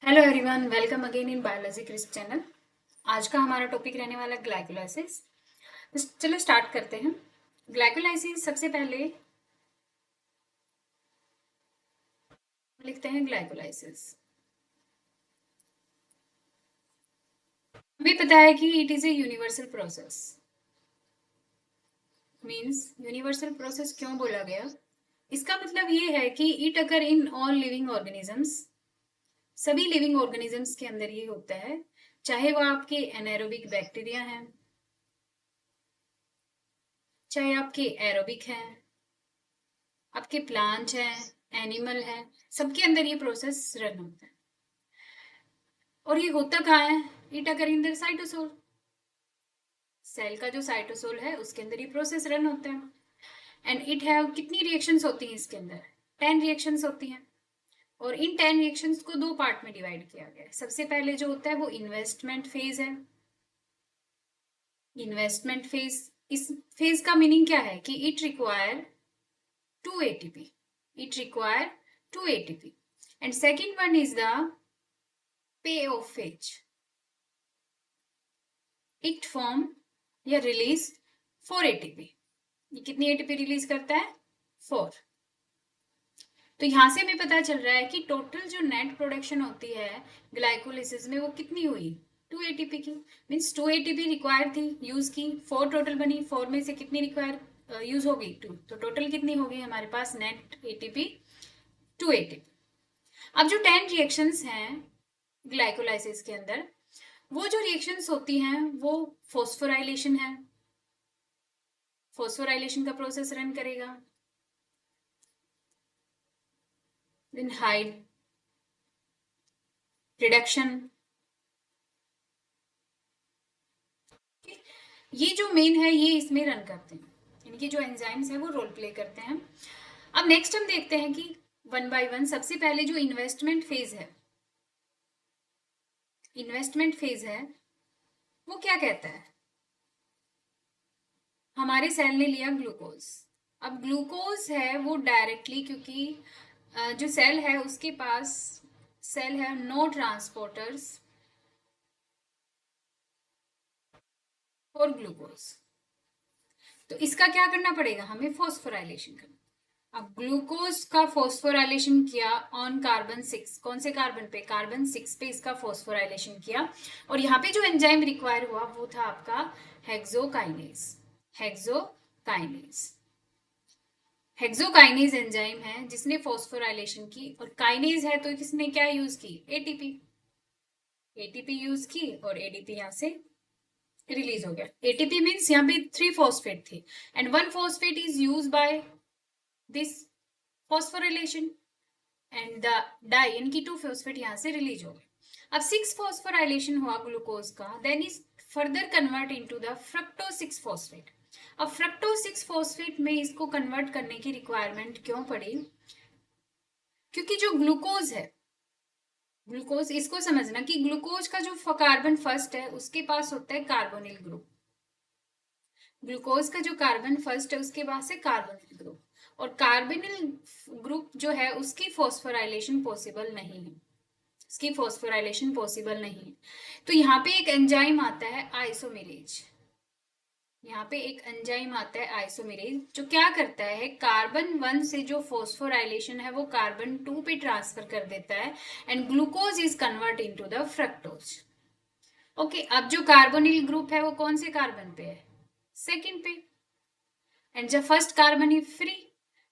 Hello everyone, welcome again in biology crisp channel. आज का हमारा टॉपिक रहने वाला है ग्लाइकोलाइसिस। तो चलो स्टार्ट करते हैं। ग्लाइकोलाइसिस सबसे पहले लिखते हैं ग्लाइकोलाइसिस। हमें पता है कि it is a universal process. Means universal process क्यों बोला गया? इसका मतलब ये है कि it occur in all living organisms. सभी लिविंग ऑर्गेनिजम्स के अंदर ये होता है, चाहे वो आपके एनारोबिक बैक्टीरिया हैं, चाहे आपके एरोबिक हैं, आपके प्लांट हैं, एनिमल है, सबके अंदर ये प्रोसेस रन होता है। और ये होता कहाँ है? It occur in the cytosol. Cell का जो साइटोसोल है उसके अंदर ये प्रोसेस रन होता है। एंड इट हैव कितनी रिएक्शंस होती हैं इसके अंदर? 10 रिएक्शंस होती हैं। और इन 10 रिएक्शंस को दो पार्ट में डिवाइड किया गया है। सबसे पहले जो होता है वो इन्वेस्टमेंट फेज है। इन्वेस्टमेंट फेज, इस फेज का मीनिंग क्या है कि it require 2 ATP. It require 2 ATP. And second one is the payoff phase. It form या release 4 ATP. ये कितनी ATP रिलीज करता है? 4. तो यहां से हमें पता चल रहा है कि टोटल जो नेट प्रोडक्शन होती है ग्लाइकोलिसिस में वो कितनी हुई? 2 ATP की। मीन्स 2 ATP रिक्वायर थी, यूज की, 4 टोटल बनी। 4 में से कितनी रिक्वायर यूज होगी? 2। तो टोटल कितनी होगी हमारे पास नेट ATP? 2 ATP। अब जो 10 रिएक्शंस हैं ग्लाइकोलाइसिस के अंदर, वो जो रिएक्शंस होती हैं वो फॉस्फोराइलेशन है। फॉस्फोराइलेशन का प्रोसेस रन करेगा। Then hide reduction. ये जो मेन है ये इसमें रन करते हैं, इनकी जो एंजाइम्स है वो रोल प्ले करते हैं। अब नेक्स्ट हम देखते हैं कि वन बाय वन। सबसे पहले जो इन्वेस्टमेंट फेज है, इन्वेस्टमेंट फेज है वो क्या कहता है? हमारे सेल ने लिया ग्लूकोज। अब ग्लूकोज है वो डायरेक्टली, क्योंकि जो सेल है उसके पास सेल है नो ट्रांसपोर्टर्स और ग्लूकोज, तो इसका क्या करना पड़ेगा? हमें फॉस्फोराइलेशन करना। अब ग्लूकोज का फॉस्फोराइलेशन किया ऑन कार्बन 6। कौन से कार्बन पे? कार्बन 6 पे इसका फॉस्फोराइलेशन किया। और यहाँ पे जो एंजाइम रिक्वायर हुआ वो था आपका हेक्सोकाइनेज। हेक्सोकाइनेज हेक्सोकाइनेज एंजाइम है जिसने फॉस्फोराइलेशन की। और काइनेज है तो किसने क्या यूज की? एटीपी। एटीपी यूज की और एडीपी यहां से रिलीज हो गया। एटीपी मीन्स यहाँ पे 3 फॉस्फेट थे and 1 phosphate is use by this phosphorylation and the di, इनकी 2 फॉस्फेट यहां से रिलीज हो गए। अब 6 फॉस्फोराइलेशन हुआ ग्लूकोज का, then is further convert into the fructose 6 phosphate. अब फ्रक्टोज 6 फॉस्फेट में इसको कन्वर्ट करने की रिक्वायरमेंट क्यों पड़ी? क्योंकि जो ग्लूकोज है, ग्लूकोज, इसको समझना कि ग्लूकोज का जो कार्बन फर्स्ट है उसके पास होता है कार्बोनिल ग्रुप। ग्लूकोज का जो कार्बन फर्स्ट है उसके पास है कार्बोनिल ग्रुप, और कार्बोनिल ग्रुप जो है उसकी फॉस्फोराइलेशन पॉसिबल नहीं है। इसकी फॉस्फोराइलेशन पॉसिबल नहीं है। तो यहाँ पे एक एंजाइम आता है आइसोमेरेज। यहाँ पे एक एंजाइम आता है आइसोमेरेज जो क्या करता है, कार्बन 1 से जो फॉस्फोराइलेशन है वो कार्बन 2 पे ट्रांसफर कर देता है and glucose is convert into the fructose. Okay, अब जो कार्बोनिल ग्रुप है वो कौन से कार्बन पे है? सेकंड पे। एंड जब फर्स्ट कार्बन है फ्री,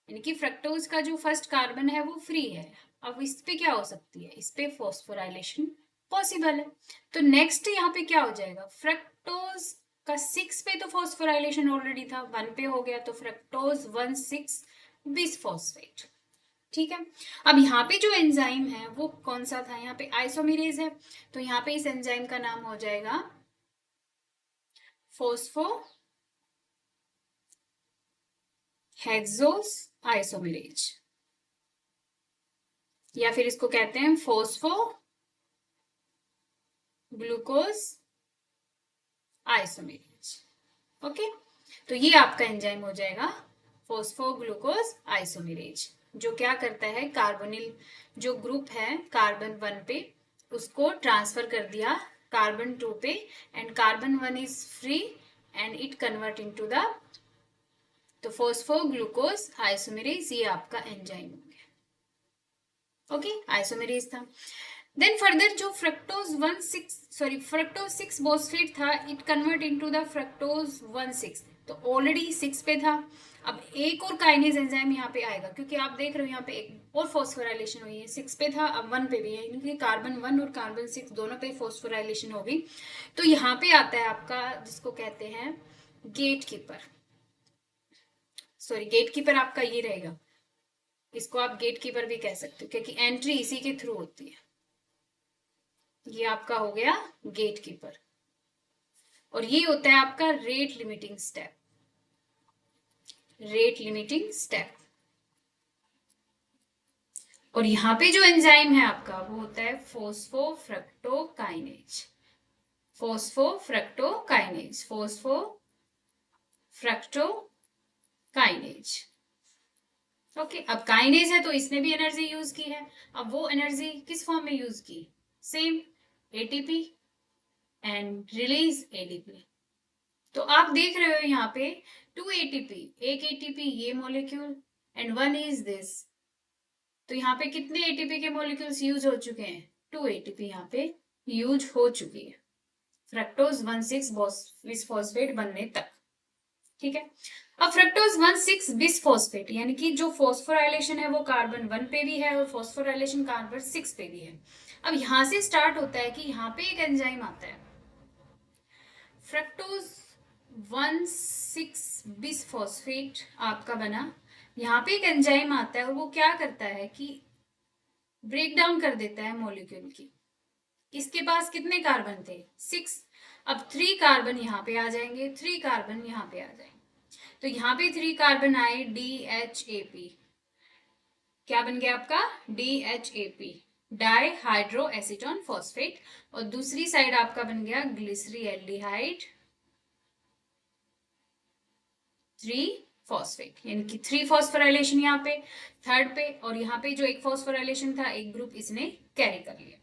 यानी कि फ्रक्टोज का जो फर्स्ट कार्बन है वो फ्री है। अब इस पे क्या हो सकती है? इस पे फॉस्फोराइलेशन पॉसिबल है। तो नेक्स्ट यहाँ पे क्या हो जाएगा? फ्रक्टोज का 6 पे तो फॉस्फोराइलेशन ऑलरेडी था, 1 पे हो गया, तो फ्रक्टोज 1,6 बिस फॉस्फेट। ठीक है। अब यहाँ पे जो एंजाइम है वो कौन सा था? यहाँ पे आइसोमेरेज है, तो यहाँ पे इस एंजाइम का नाम हो जाएगा फोस्फो हेक्सोस आइसोमेरेज, या फिर इसको कहते हैं फोस्फो ग्लूकोज आइसोमेरेज। ओके, तो ये आपका एंजाइम हो जाएगा फोस्फो ग्लूकोज आइसोमेरेज, जो क्या करता है, कार्बोनिल जो ग्रुप है कार्बन 1 पे उसको ट्रांसफर कर दिया कार्बन 2 पे and carbon 1 is free and it convert into the तो फॉस्फोग्लूकोज आइसोमेरेज, ये आपका एंजाइम हो गया। ओके, आइसोमेरेज था। देन फर्दर जो फ्रक्टोज 6 फॉस्फेट था, it convert into the fructose 1,6, तो ऑलरेडी 6 पे था। अब एक और काइनेज एंजाइम यहाँ पे आएगा, क्योंकि आप देख रहे हो यहाँ पे एक और फॉस्फोराइलेशन हुई है, 6 पे था अब 1 पे भी है, यानी कार्बन 1 और कार्बन 6 दोनों पे फॉस्फोराइलेशन होगी। तो यहाँ पे आता है आपका जिसको कहते हैं गेट कीपर, गेट कीपर आपका ये रहेगा, इसको आप गेट कीपर भी कह सकते हो क्योंकि एंट्री इसी के थ्रू होती है। ये आपका हो गया गेट कीपर, और ये होता है आपका rate limiting step. Rate limiting step, और यहां पे जो एंजाइम है आपका वो होता है फोस्फोफ्रक्टोकाइनेज। फोस्फोफ्रक्टोकाइनेज, फोस्फोफ्रक्टोकाइनेज। ओके, अब काइनेज है तो इसने भी एनर्जी यूज की है। अब वो एनर्जी किस फॉर्म में यूज की? Same, ATP and release ADP. तो आप देख रहे हो यहाँ पे 2 एटीपी, एक एटीपी ये मॉलिक्यूल एंड 1 इज दिस। तो यहाँ पे कितने एटीपी के मॉलिक्यूल्स यूज हो चुके हैं? 2 एटीपी यहाँ पे यूज हो चुकी है फ्रक्टोज 1,6 बिसफॉस्फेट बनने तक। ठीक है, अब फ्रक्टोज 1,6 बिसफॉस्फेट यानी कि जो फॉस्फोराइलेशन है वो कार्बन 1 पे भी है और फॉस्फोराइलेशन कार्बन 6 पे भी है। अब यहां से स्टार्ट होता है कि यहाँ पे एक एंजाइम आता है फ्रक्टोज 1,6 बिसफॉस्फेट आपका बना। यहाँ पे एक एंजाइम आता है और वो क्या करता है कि ब्रेक डाउन कर देता है मॉलिक्यूल की। इसके पास कितने कार्बन थे? 6। अब 3 कार्बन यहाँ पे आ जाएंगे, 3 कार्बन यहाँ पे आ जाएंगे। तो यहाँ पे 3 कार्बन आए, DHAP क्या बन गया आपका? DHAP, di hydro acetone phosphate. और दूसरी साइड आपका बन गया ग्लिसरीएल्डिहाइड 3 फॉस्फेट, यानी कि 3 फॉस्फोराइलेशन यहाँ पे थर्ड पे, और यहाँ पे जो एक फॉस्फोराइलेशन था एक ग्रुप इसने कैरी कर लिया।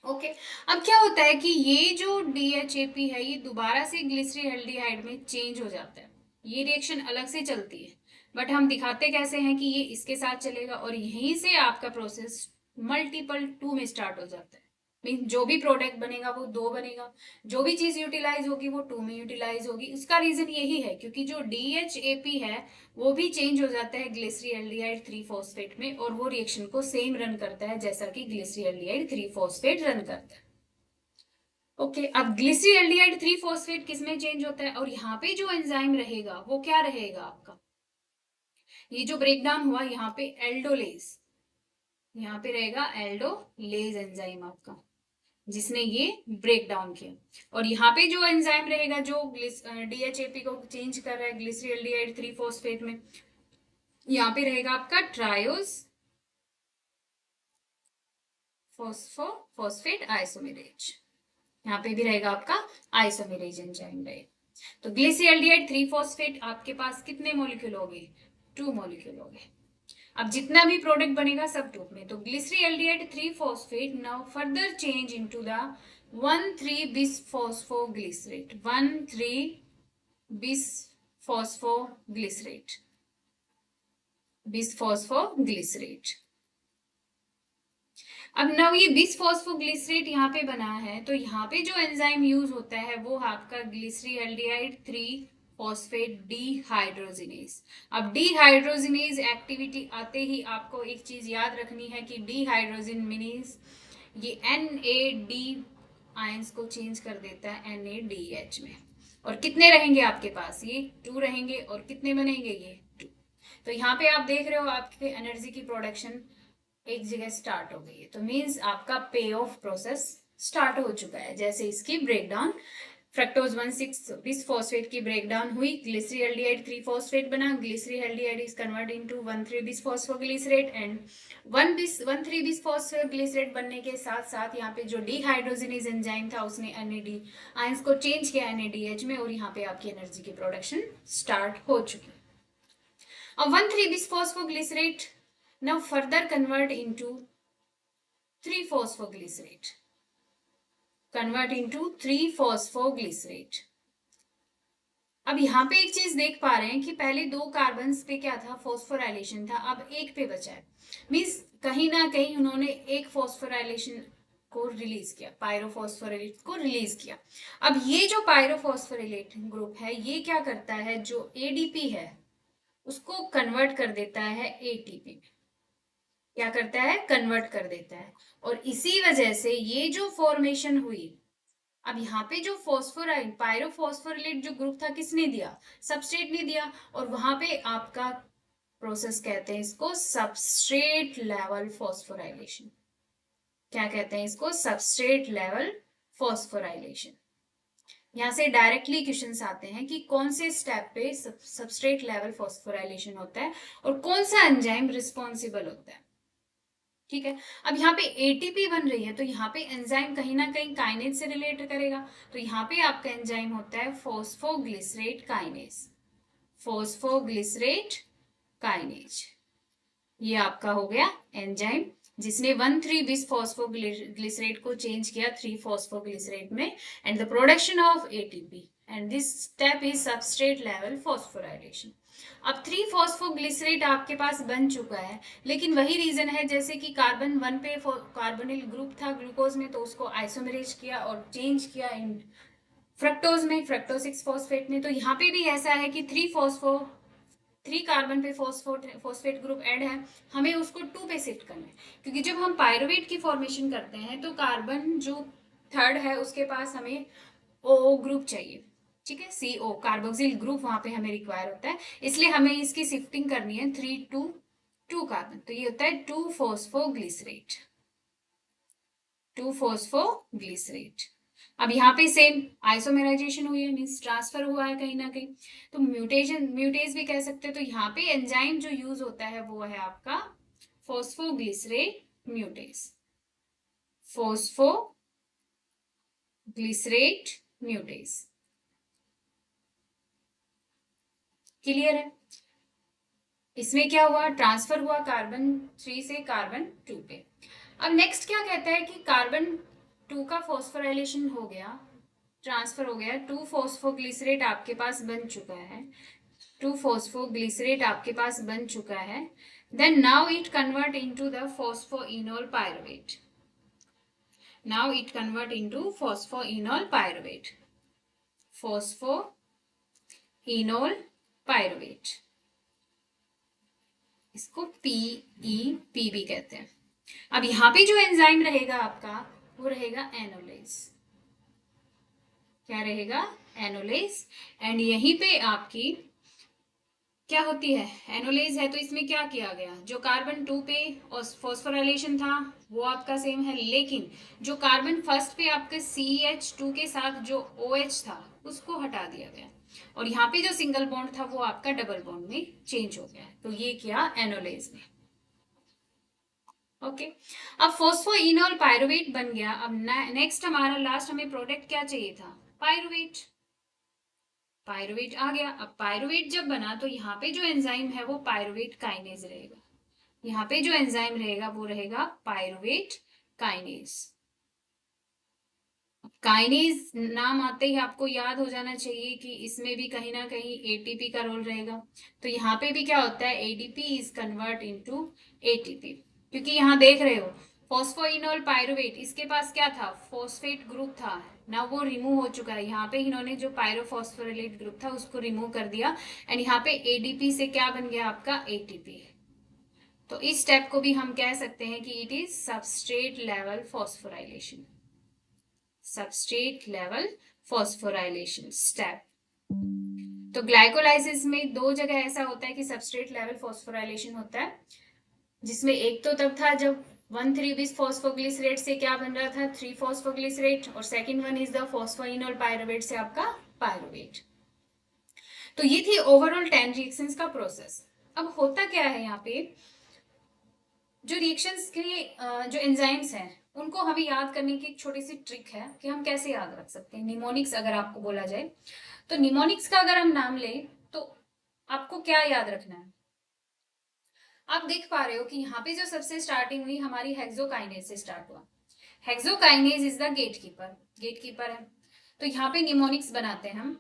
ओके, अब क्या होता है कि ये जो DHAP है ये दोबारा से ग्लिसरीएल्डिहाइड में चेंज हो जाता है। ये रिएक्शन अलग से चलती है, बट हम दिखाते कैसे हैं कि ये इसके साथ चलेगा, और यहीं से आपका प्रोसेस मल्टीपल 2 में स्टार्ट हो जाता है। मीन जो भी प्रोडक्ट बनेगा वो 2 बनेगा, जो भी चीज यूटिलाइज होगी वो 2 में यूटिलाइज होगी। इसका रीजन यही है क्योंकि जो DHAP है वो भी चेंज हो जाता है ग्लिसरीएल्डिहाइड 3 फॉस्फेट में, और वो रिएक्शन को सेम रन करता है जैसा कि ग्लिसरीएल्डिहाइड 3 फॉस्फेट रन करता है। ओके, अब ग्लिसरीएल्डिहाइड 3 फॉस्फेट किस में चेंज होता है, और यहाँ पे जो एंजाइम रहेगा वो क्या रहेगा आपका? ये जो ब्रेकडाउन हुआ यहाँ पे एल्डोलेज, यहाँ पे रहेगा एल्डोलेज एंजाइम आपका जिसने ये ब्रेक डाउन किया। और यहाँ पे जो एंजाइम रहेगा जो DHAP को चेंज कर रहा है ग्लिसरीएल्डिहाइड 3 फॉस्फेट में, यहाँ पे रहेगा आपका ट्रायोज फॉस्फेट आइसोमेरेज। यहाँ पे भी रहेगा आपका आइसोमेरेज एंजाइम रहेगा। तो ग्लिसरीएल्डिहाइड 3 फॉस्फेट आपके पास कितने मॉलिक्यूल हो गए? 2 मॉलिक्यूल हो गए। अब जितना भी प्रोडक्ट बनेगा सब 2 में। तो ग्लिसरीएल्डिहाइड 3 phosphate now further change into the 1,3 bisphosphoglycerate, 1,3 bisphosphoglycerate. अब नव ये बिसफॉस्फोग्लिसरेट यहाँ पे बना है, तो यहाँ पे जो एंजाइम यूज होता है वो आपका ग्लिसरीएल्डिहाइड 3 फॉस्फेट डीहाइड्रोजिनेज। अब डीहाइड्रोजिनेज एक्टिविटी आते ही आपको एक चीज याद रखनी है कि डीहाइड्रोजिनेज ये NAD आयंस को चेंज कर देता है NADH में। और कितने रहेंगे आपके पास? ये 2 रहेंगे, और कितने बनेंगे? ये 2। तो यहाँ पे आप देख रहे हो आपके एनर्जी की प्रोडक्शन एक जगह स्टार्ट हो गई है, तो मीन्स आपका पे ऑफ प्रोसेस स्टार्ट हो चुका है। जैसे इसकी ब्रेकडाउन फ्रक्टोज 1,6 बिसफॉस्फेट की ब्रेकडाउन हुई, ग्लिसरीएल्डिहाइड 3 फॉस्फेट बना, glyceraldehyde is convert into 1,3 bisphosphoglycerate and 1,3 bisphosphoglycerate बनने के साथ साथ यहाँ पे जो डीहाइड्रोजिनेज एंजाइम था उसने NAD आयंस को चेंज किया NADH में, और यहाँ पे आपकी एनर्जी की प्रोडक्शन स्टार्ट हो चुकी है। अब 1,3 bisphosphoglycerate now further convert into 3-phosphoglycerate, convert into 3-phosphoglycerate। अब यहाँ पे एक चीज देख पा रहे हैं कि पहले 2 कार्बन्स पे क्या था, फॉस्फोराइलेशन था, अब एक पे बचा है। मीन्स कहीं ना कहीं उन्होंने एक फॉस्फोराइलेशन को रिलीज किया, पायरोफॉस्फोरिलेट को रिलीज किया। अब ये जो पायरोफॉस्फोरिलेट ग्रुप है ये क्या करता है, जो एडीपी है उसको कन्वर्ट कर देता है एटीपी में। क्या करता है, कन्वर्ट कर देता है। और इसी वजह से ये जो फॉर्मेशन हुई, अब यहाँ पे जो फॉस्फोराइल पायरोफॉस्फोरिलेट जो ग्रुप था किसने दिया, सबस्ट्रेट ने दिया। और वहां पे आपका प्रोसेस कहते हैं इसको सबस्ट्रेट लेवल फॉस्फोराइलेशन। क्या कहते हैं इसको, सबस्ट्रेट लेवल फॉस्फोराइलेशन। यहाँ से डायरेक्टली क्वेश्चंस आते हैं कि कौन से स्टेप पे सबस्ट्रेट लेवल फॉस्फोराइलेशन होता है और कौन सा एंजाइम रिस्पॉन्सिबल होता है। ठीक है, अब यहाँ पे एटीपी बन रही है तो यहाँ पे एंजाइम कहीं ना कहीं काइनेज से रिलेट करेगा। तो यहाँ पे आपका एंजाइम होता है फॉस्फोग्लिसरेट काइनेज, फॉस्फोग्लिसरेट काइनेज। ये आपका हो गया एंजाइम जिसने 1,3-bis फॉस्फोग्लिसरेट को चेंज किया 3-phosphoglycerate में, and the production of ATP, and this step is substrate level phosphorylation. अब 3-phosphoglycerate आपके पास बन चुका है, लेकिन वही रीजन है जैसे कि कार्बन 1 पे कार्बोनिल ग्रुप था ग्लूकोज में, तो उसको आइसोमरेज किया और चेंज किया इन फ्रक्टोज में, फ्रक्टोज 6 फॉस्फेट में। तो यहाँ पे भी ऐसा है कि 3 कार्बन पे फॉस्फेट ग्रुप ऐड है, हमें उसको 2 पे शिफ्ट करना है। क्योंकि जब हम पायरुवेट की फॉर्मेशन करते हैं तो कार्बन जो थर्ड है उसके पास हमें ओ ग्रुप चाहिए। ठीक है, CO कार्बोक्सिल ग्रुप वहां पे हमें रिक्वायर होता है, इसलिए हमें इसकी शिफ्टिंग करनी है 3 to 2 कार्बन। तो ये होता है 2-phosphoglycerate, 2-phosphoglycerate। अब यहाँ पे सेम आइसोमेराइजेशन हुई है, मीन्स ट्रांसफर हुआ है कहीं ना कहीं, तो म्यूटेशन म्यूटेज भी कह सकते हैं। तो यहाँ पे एंजाइम जो यूज होता है वो है आपका फॉस्फोग्लिसरेट म्यूटेज, फॉस्फोग्लिसरेट म्यूटेज। क्लियर है, इसमें क्या हुआ, ट्रांसफर हुआ कार्बन 3 से कार्बन 2 पे। अब नेक्स्ट क्या कहता है कि कार्बन 2 का फॉस्फोराइलेशन हो गया, ट्रांसफर हो गया, 2-phosphoglycerate आपके पास बन चुका है, 2-phosphoglycerate आपके पास बन चुका है। Then now it convert into the phosphoenol pyruvate, now it convert into phosphoenol pyruvate, phosphoenol pyruvate, इसको PEP भी कहते हैं। अब यहाँ पे जो एंजाइम रहेगा आपका वो रहेगा एनोलेज। क्या रहेगा, एनोलेज। एंड यहीं पे आपकी क्या होती है, एनोलेज है, तो इसमें क्या किया गया, जो कार्बन 2 पे फॉस्फोराइलेशन था वो आपका सेम है, लेकिन जो कार्बन फर्स्ट पे आपके CH2 के साथ जो OH था उसको हटा दिया गया, और यहाँ पे जो सिंगल बॉन्ड था वो आपका डबल बॉन्ड में चेंज हो गया। तो ये किया एनोलेज ने। ओके, अब फॉस्फोइनोल पायरुवेट बन गया। अब नेक्स्ट हमारा लास्ट हमें प्रोडक्ट क्या चाहिए था, पायरुवेट। पायरुवेट आ गया। अब पायरुवेट जब बना तो यहाँ पे जो एंजाइम है वो पायरुवेट काइनेज रहेगा, यहाँ पे जो एंजाइम रहेगा वो रहेगा पायरुवेट काइनेज। काइनेज नाम आते ही आपको याद हो जाना चाहिए कि इसमें भी कहीं ना कहीं एटीपी का रोल रहेगा। तो यहाँ पे भी क्या होता है, ADP is convert into ATP. क्योंकि यहाँ देख रहे हो फॉस्फोइनोल पायरुवेट, इसके पास क्या था, फॉस्फेट ग्रुप था ना, वो रिमूव हो चुका है। यहाँ पे इन्होंने जो पायरोफॉस्फोरिलेट ग्रुप था उसको रिमूव कर दिया, एंड यहाँ पे एडीपी से क्या बन गया आपका, एटीपी। तो इस स्टेप को भी हम कह सकते हैं कि it is substrate level phosphorylation, substrate level phosphorylation step. तो ग्लाइकोलाइसिस में 2 जगह ऐसा होता है कि सबस्ट्रेट लेवल फॉस्फोराइलेशन होता है, जिसमें एक तो तब था जब 1,3-bis फॉस्फोग्लिसरेट से क्या बन रहा था, 3-phosphoglycerate, और second one is the phosphoenol pyruvate से आपका पायरुवेट। तो ये थी ओवरऑल 10 रिएक्शंस का प्रोसेस। अब होता क्या है यहाँ पे, जो रिएक्शंस के जो एंजाइम्स हैं उनको हमें याद करने की एक छोटी सी ट्रिक है कि हम कैसे याद रख सकते हैं। निमोनिक्स अगर आपको बोला जाए तो निमोनिक्स का अगर हम नाम लें तो आपको क्या याद रखना है, आप देख पा रहे हो कि यहाँ पे जो सबसे स्टार्टिंग हुई हमारी हेक्सोकाइनेज से स्टार्ट हुआ। Hexokinase is the gatekeeper, gatekeeper है। तो यहाँ पे निमोनिक्स बनाते हैं हम।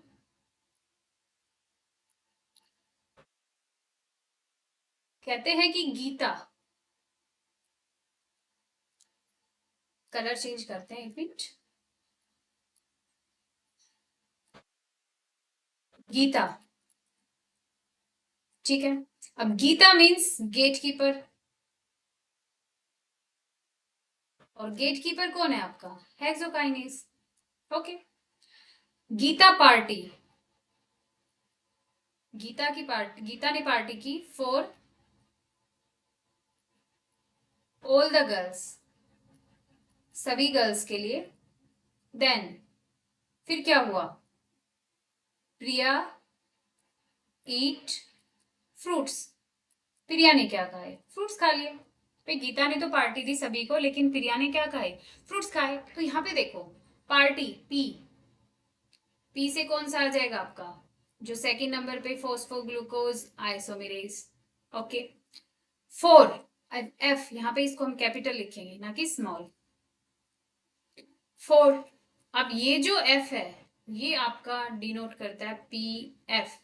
कहते हैं कि गीता, कलर चेंज करते हैं एक मिनट, गीता, ठीक है। अब गीता मीन्स गेटकीपर, और गेटकीपर कौन है आपका, hexokinase. Okay. Geeta party, Geeta की पार्टी, गीता ने पार्टी की फॉर ऑल द गर्ल्स, सभी गर्ल्स के लिए। देन फिर क्या हुआ, प्रिया ईट फ्रूट्स, प्रिया ने क्या खाए, फ्रूट्स खा लिए। भाई गीता ने तो पार्टी दी सभी को, लेकिन प्रिया ने क्या खाए, फ्रूट्स खाए। तो यहाँ पे देखो पार्टी, पी, पी से कौन सा आ जाएगा आपका, जो सेकंड नंबर पे फॉस्फोग्लूकोज आइसोमेरेज। ओके। फोर, एफ, यहाँ पे इसको हम कैपिटल लिखेंगे ना कि स्मॉल, फोर। अब ये जो एफ है ये आपका डिनोट करता है पी एफ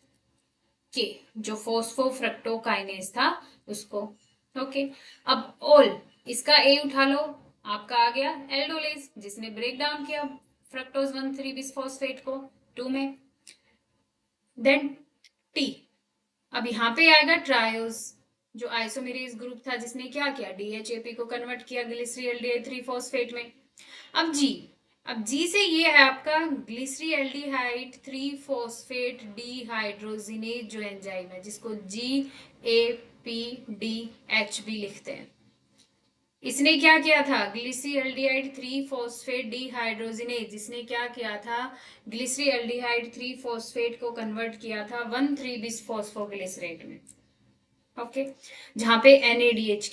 के, जो फोस्फोफ्रक्टोकाइनेज था उसको। ओके। अब ऑल, इसका ए उठा लो, आपका आ गया एल्डोलेज, जिसने ब्रेक डाउन किया फ्रक्टोज 1,3 बिसफॉस्फेट को 2 में। देन टी, अब यहाँ पे आएगा ट्रायोज, जो आइसोमेरेज ग्रुप था जिसने क्या किया, डीएचएपी को कन्वर्ट किया ग्लिसरीएल्डिहाइड 3 फॉस्फेट में। अब जी, अब जी से ये है आपका ग्लिसरीएल्डिहाइड 3 फॉस्फेट डीहाइड्रोजिनेज जो एंजाइम है, जिसको GAPDH भी लिखते हैं। इसने क्या किया था, ग्लिसरीएल्डिहाइड 3 फॉस्फेट डीहाइड्रोजिनेज, जिसने क्या किया था, ग्लिसरीएल्डिहाइड 3 फॉस्फेट को कन्वर्ट किया था 1,3 बिसफॉस्फोग्लिसरेट में। ओके। जहां पे NADH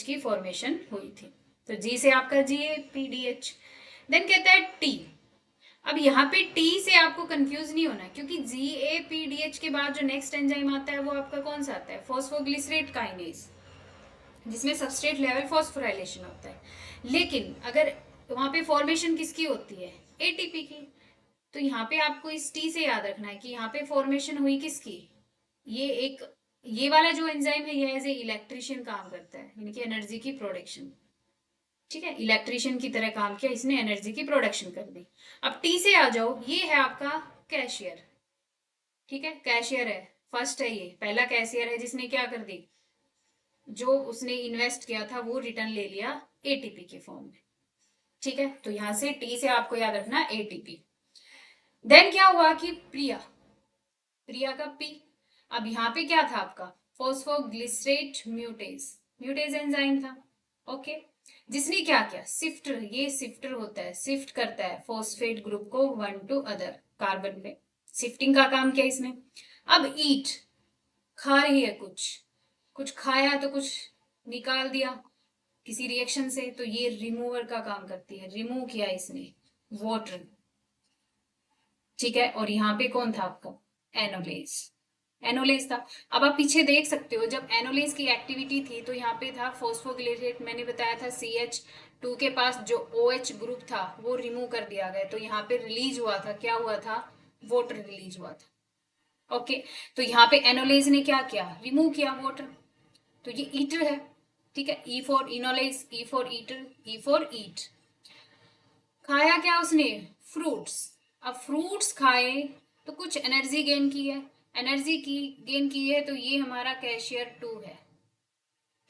की फॉर्मेशन हुई थी। तो जी से आपका GAPDH। देन कहता है टी। अब यहाँ पे टी से आपको कंफ्यूज नहीं होना, क्योंकि GAPDH के बाद जो नेक्स्ट एंजाइम आता है वो आपका कौन सा आता है, फॉस्फोग्लिसरेट काइनेज, जिसमें सबस्ट्रेट लेवल फॉस्फोराइलेशन होता है। लेकिन अगर वहां पे फॉर्मेशन किसकी होती है, ATP की। तो यहाँ पे आपको इस टी से याद रखना है कि यहाँ पे फॉर्मेशन हुई किसकी, ये एक, ये वाला जो एंजाइम है ये एज ए इलेक्ट्रिशियन काम करता है, यानी कि एनर्जी की प्रोडक्शन। ठीक है, इलेक्ट्रिशियन की तरह काम किया, इसने एनर्जी की प्रोडक्शन कर दी। अब टी से आ जाओ, ये है आपका कैशियर। ठीक है, कैशियर है, फर्स्ट है, ये पहला कैशियर है जिसने क्या कर दी, जो उसने इन्वेस्ट किया था वो रिटर्न ले लिया ATP के फॉर्म में। ठीक है, तो यहां से टी से आपको याद रखना ATP। देन क्या हुआ कि प्रिया, प्रिया का पी। अब यहाँ पे क्या था आपका, फॉस्फोग्लिसरेट म्यूटेज, म्यूटेज एंजाइम था। ओके। जिसने क्या किया, शिफ्टर, ये शिफ्टर होता है, शिफ्ट करता है फॉस्फेट ग्रुप को वन टू अदर कार्बन पे, शिफ्टिंग का काम किया इसने। अब ईट, खा रही है कुछ, कुछ खाया तो कुछ निकाल दिया किसी रिएक्शन से, तो ये रिमूवर का काम करती है, रिमूव किया इसने वाटर। ठीक है, और यहाँ पे कौन था आपका, एनोलेज, एनोलेज था। अब आप पीछे देख सकते हो, जब एनोलेज की एक्टिविटी थी तो यहाँ पे था फॉस्फोग्लिसरेट, मैंने बताया था CH2 के पास जो OH ग्रुप था वो रिमूव कर दिया गया, तो यहाँ पे रिलीज हुआ था, क्या हुआ था, वाटर रिलीज हुआ था। ओके। तो यहाँ पे एनोलेज ने क्या किया, रिमूव किया वाटर। तो ये ईटर है। ठीक है, E for enolase, E for eater, E for eat. खाया क्या उसने, फ्रूट्स। अब फ्रूट्स खाए तो कुछ एनर्जी गेन की है, एनर्जी की गेन की है, तो ये हमारा कैशियर 2 है,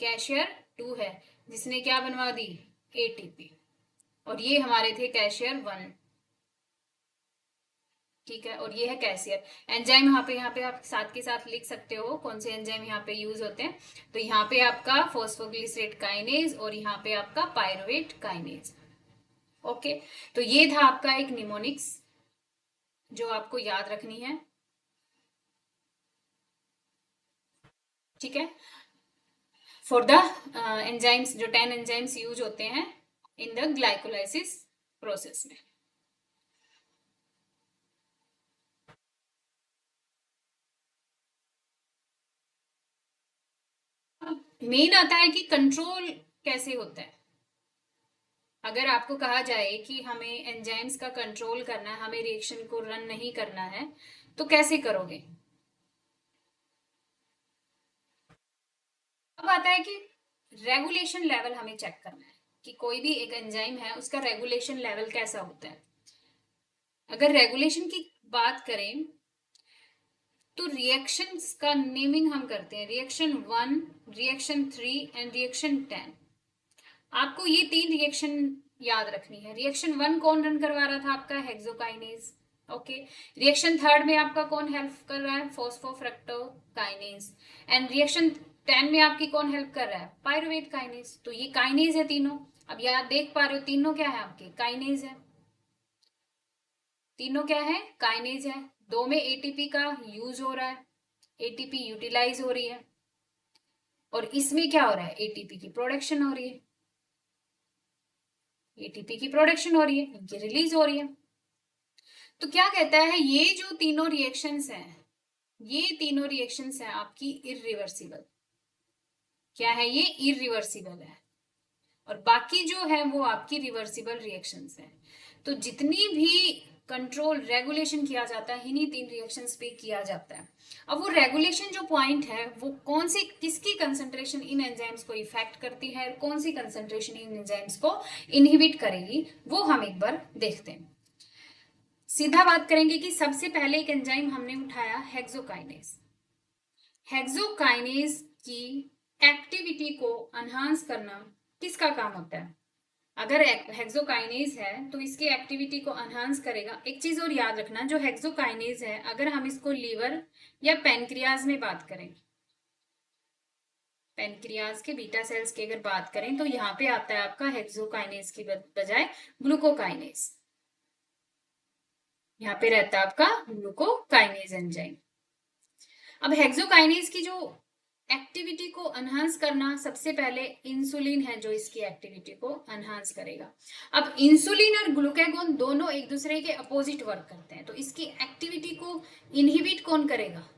कैशियर 2 है, जिसने क्या बनवा दी, ATP। और ये हमारे थे कैशियर 1। ठीक है, और ये है कैशियर एंजाइम। यहाँ पे आप साथ के साथ लिख सकते हो कौन से एंजाइम यहाँ पे यूज होते हैं। तो यहाँ पे आपका फॉस्फोग्लिसरेट काइनेज, और यहाँ पे आपका पायरुवेट काइनेज। ओके। तो ये था आपका एक निमोनिक्स जो आपको याद रखनी है। ठीक है, फॉर द एंजाइम्स, जो 10 एंजाइम्स यूज होते हैं इन द ग्लाइकोलाइसिस प्रोसेस में। मेन आता है कि कंट्रोल कैसे होता है। अगर आपको कहा जाए कि हमें एंजाइम्स का कंट्रोल करना है, हमें रिएक्शन को रन नहीं करना है, तो कैसे करोगे? अब आता है कि रेगुलेशन लेवल हमें चेक करना है कि कोई भी एक एंजाइम है उसका रेगुलेशन लेवल कैसा होता है। अगर रेगुलेशन की बात करें तो रिएक्शंस का नेमिंग हम करते हैं, रिएक्शन 1, रिएक्शन 3 एंड रिएक्शन 10। आपको ये 3 रिएक्शन याद रखनी है। रिएक्शन 1 कौन रन करवा रहा था? आपका हेक्सोकाइनेज। ओके। रिएक्शन 3 में आपका कौन हेल्प कर रहा है? फॉस्फोफ्रक्टोकाइनेज। एंड रिएक्शन 10 में आपकी कौन हेल्प कर रहा है? Pyruvate kinase. तो ये काइनेज है तीनों। अब यहाँ देख पा रहे हो तीनों क्या है आपके? काइनेज है। तीनों क्या है? काइनेज है। दो में एटीपी का यूज हो रहा है, एटीपी यूटिलाइज हो रही है, और इसमें क्या हो रहा है? एटीपी की प्रोडक्शन हो रही है। एटीपी की प्रोडक्शन हो रही है, इनकी रिलीज हो रही है। तो क्या कहता है, ये जो तीनों रिएक्शंस हैं, ये तीनों रिएक्शंस हैं आपकी इरिवर्सिबल। क्या है ये? इरिवर्सिबल है। और बाकी जो है वो आपकी रिवर्सिबल रिएक्शंस हैं। तो जितनी भी कंट्रोल रेगुलेशन किया जाता है इन्हीं 3 रिएक्शंस पे किया जाता है। अब वो रेगुलेशन जो पॉइंट है वो कौन सी, किसकी कंसंट्रेशन इन एंजाइम्स को इफेक्ट करती है, कौन सी कंसंट्रेशन इन एंजाइम्स को इनहिबिट करेगी, वो हम एक बार देखते हैं। सीधा बात करेंगे कि सबसे पहले एक एंजाइम हमने उठाया, हेक्सोकाइनेज। हेक्सोकाइनेज की एक्टिविटी को एनहांस करना किसका काम होता है? अगर हेक्सोकाइनेज है तो इसकी एक्टिविटी को एनहांस करेगा। एक चीज और याद रखना, जो हेक्सोकाइनेज है अगर हम इसको लीवर या पेनक्रियाज में बात करें, पेनक्रियाज के बीटा सेल्स की अगर बात करें तो यहाँ पे आता है आपका हेक्सोकाइनेज की बजाय ग्लूकोकाइनेज। यहाँ पे रहता है आपका ग्लूकोकाइनेज एंजाइम। अब हेक्सोकाइनेज की जो एक्टिविटी को एनहांस करना, सबसे पहले इंसुलिन है जो इसकी एक्टिविटी को एनहांस करेगा। अब इंसुलिन और ग्लूकागोन दोनों एक दूसरे के अपोजिट वर्क करते हैं, तो इसकी एक्टिविटी को इनहिबिट कौन करेगा?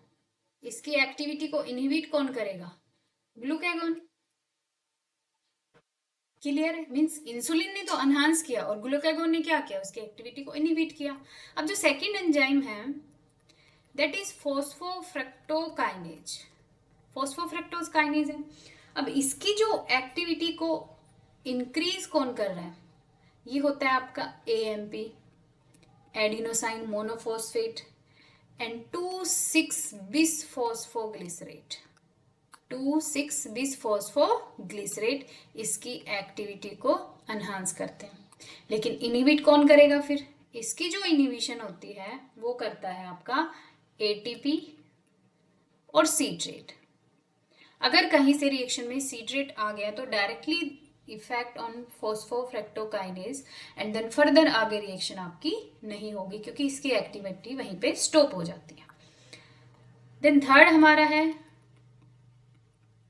इसकी एक्टिविटी को इनहिबिट कौन करेगा? ग्लूकागोन। क्लियर है? मींस इंसुलिन ने तो एनहांस किया और ग्लूकागोन ने क्या किया? उसकी एक्टिविटी को इनहिबिट किया। अब जो सेकेंड एंजाइम है दैट इज फॉस्फोफ्रक्टोकाइनेज। फॉस्फोफ्रक्टोज काइनेज है। अब इसकी जो एक्टिविटी को इंक्रीज कौन कर रहा है? ये होता है आपका AMP, adenosine monophosphate and 2,6 bisphosphoglycerate. 2,6 bisphosphoglycerate इसकी एक्टिविटी को एनहांस करते हैं। लेकिन इनहिबिट कौन करेगा फिर? इसकी जो इनहिबिशन होती है वो करता है आपका एटीपी और सीट्रेट। अगर कहीं से रिएक्शन में सीट्रेट आ गया तो directly effect on phosphofructokinase and then further आगे रिएक्शन आपकी नहीं होगी क्योंकि इसकी एक्टिविटी वहीं पे स्टॉप हो जाती है। देन थर्ड हमारा है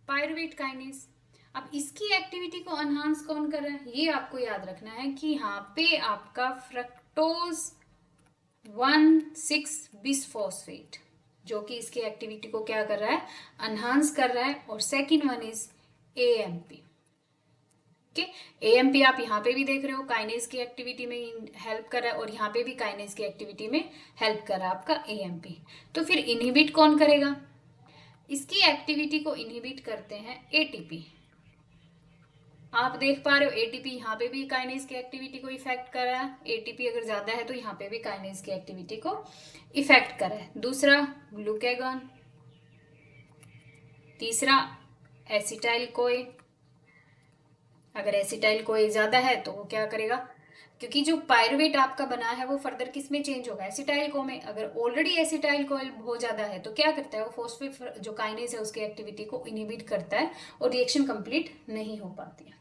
पायरुवेट काइनेज। अब इसकी एक्टिविटी को एनहांस कौन कर रहा है? ये आपको याद रखना है कि यहाँ पे आपका फ्रक्टोज 1,6 बिसफॉस्फेट जो कि इसकी एक्टिविटी को क्या कर रहा है? एनहांस कर रहा है। और second one is AMP. Okay, AMP आप यहाँ पे भी देख रहे हो काइनेज की एक्टिविटी में हेल्प कर रहा है और यहाँ पे भी काइनेज की एक्टिविटी में हेल्प कर रहा है आपका एएमपी। तो फिर इनहिबिट कौन करेगा? इसकी एक्टिविटी को इनहिबिट करते हैं एटीपी। आप देख पा रहे हो एटीपी यहाँ पे भी काइनेज की एक्टिविटी को इफेक्ट कर रहा है। एटीपी अगर ज्यादा है तो यहाँ पे भी काइनेज की एक्टिविटी को इफेक्ट कर रहा है। दूसरा ग्लूकागॉन, तीसरा एसिटाइल कोए। अगर एसिटाइल कोए ज्यादा है तो वो क्या करेगा? क्योंकि जो पायरुवेट आपका बना है वो फर्दर किस में चेंज होगा? एसिटाइल को में। अगर ऑलरेडी एसिटाइल कोयल बहुत ज्यादा है तो क्या करता है? वो फॉस्फेट जो काइनेज है उसकी एक्टिविटी को इनहिबिट करता है और रिएक्शन कंप्लीट नहीं हो पाती है।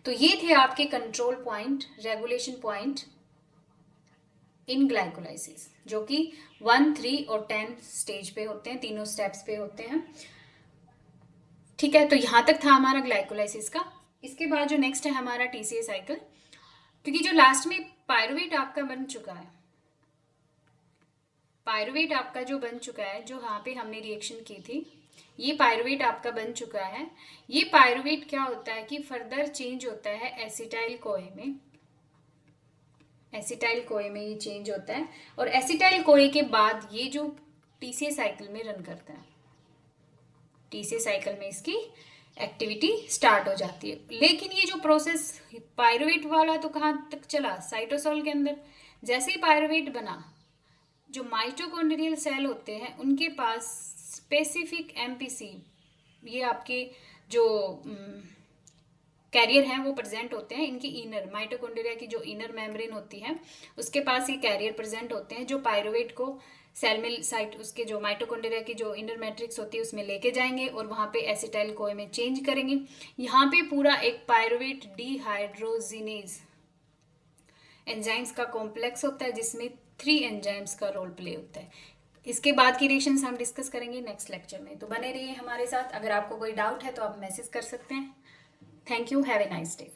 तो ये थे आपके control point, regulation point in glycolysis, जो कि 1, 3 और 10 स्टेज पे होते हैं, तीनों स्टेप्स पे होते हैं। ठीक है, तो यहां तक था हमारा ग्लाइकोलाइसिस का। इसके बाद जो नेक्स्ट है हमारा टीसीए साइकिल, क्योंकि जो लास्ट में पायरुवेट आपका बन चुका है, पायरुवेट आपका जो बन चुका है, जो यहाँ पे हमने रिएक्शन की थी, ये पायरुवेट आपका बन चुका है। ये पायरुवेट क्या होता है कि फर्दर चेंज होता है एसिटाइल कोए में। एसिटाइल कोए में ये चेंज होता है और एसिटाइल कोए के बाद ये जो टीसीए साइकिल में रन करता है, टीसीए साइकिल में इसकी एक्टिविटी स्टार्ट हो जाती है। लेकिन ये जो प्रोसेस पायरुवेट वाला तो कहाँ तक चला, साइटोसोल के अंदर। जैसे ही पायरुवेट बना, जो माइटोकॉन्ड्रियल सेल होते हैं उनके पास स्पेसिफिक एमपीसी, ये आपके जो कैरियर हैं वो प्रेजेंट होते हैं। इनकी इनर माइटोकॉन्ड्रिया की जो इनर मेम्ब्रेन होती है उसके पास ये कैरियर प्रेजेंट होते हैं, जो पायरुवेट को सेल में साइट उसके जो माइटोकॉन्ड्रिया की जो इनर मैट्रिक्स होती है उसमें लेके जाएंगे और वहाँ पे एसिटाइल कोए में चेंज करेंगे। यहाँ पे पूरा एक पायरुवेट डिहाइड्रोजिनेज एंजाइम्स का कॉम्प्लेक्स होता है जिसमें 3 एंजाइम्स का रोल प्ले होता है। इसके बाद की रिएक्शंस हम डिस्कस करेंगे नेक्स्ट लेक्चर में, तो बने रहिए हमारे साथ। अगर आपको कोई डाउट है तो आप मैसेज कर सकते हैं। Thank you, have a nice day.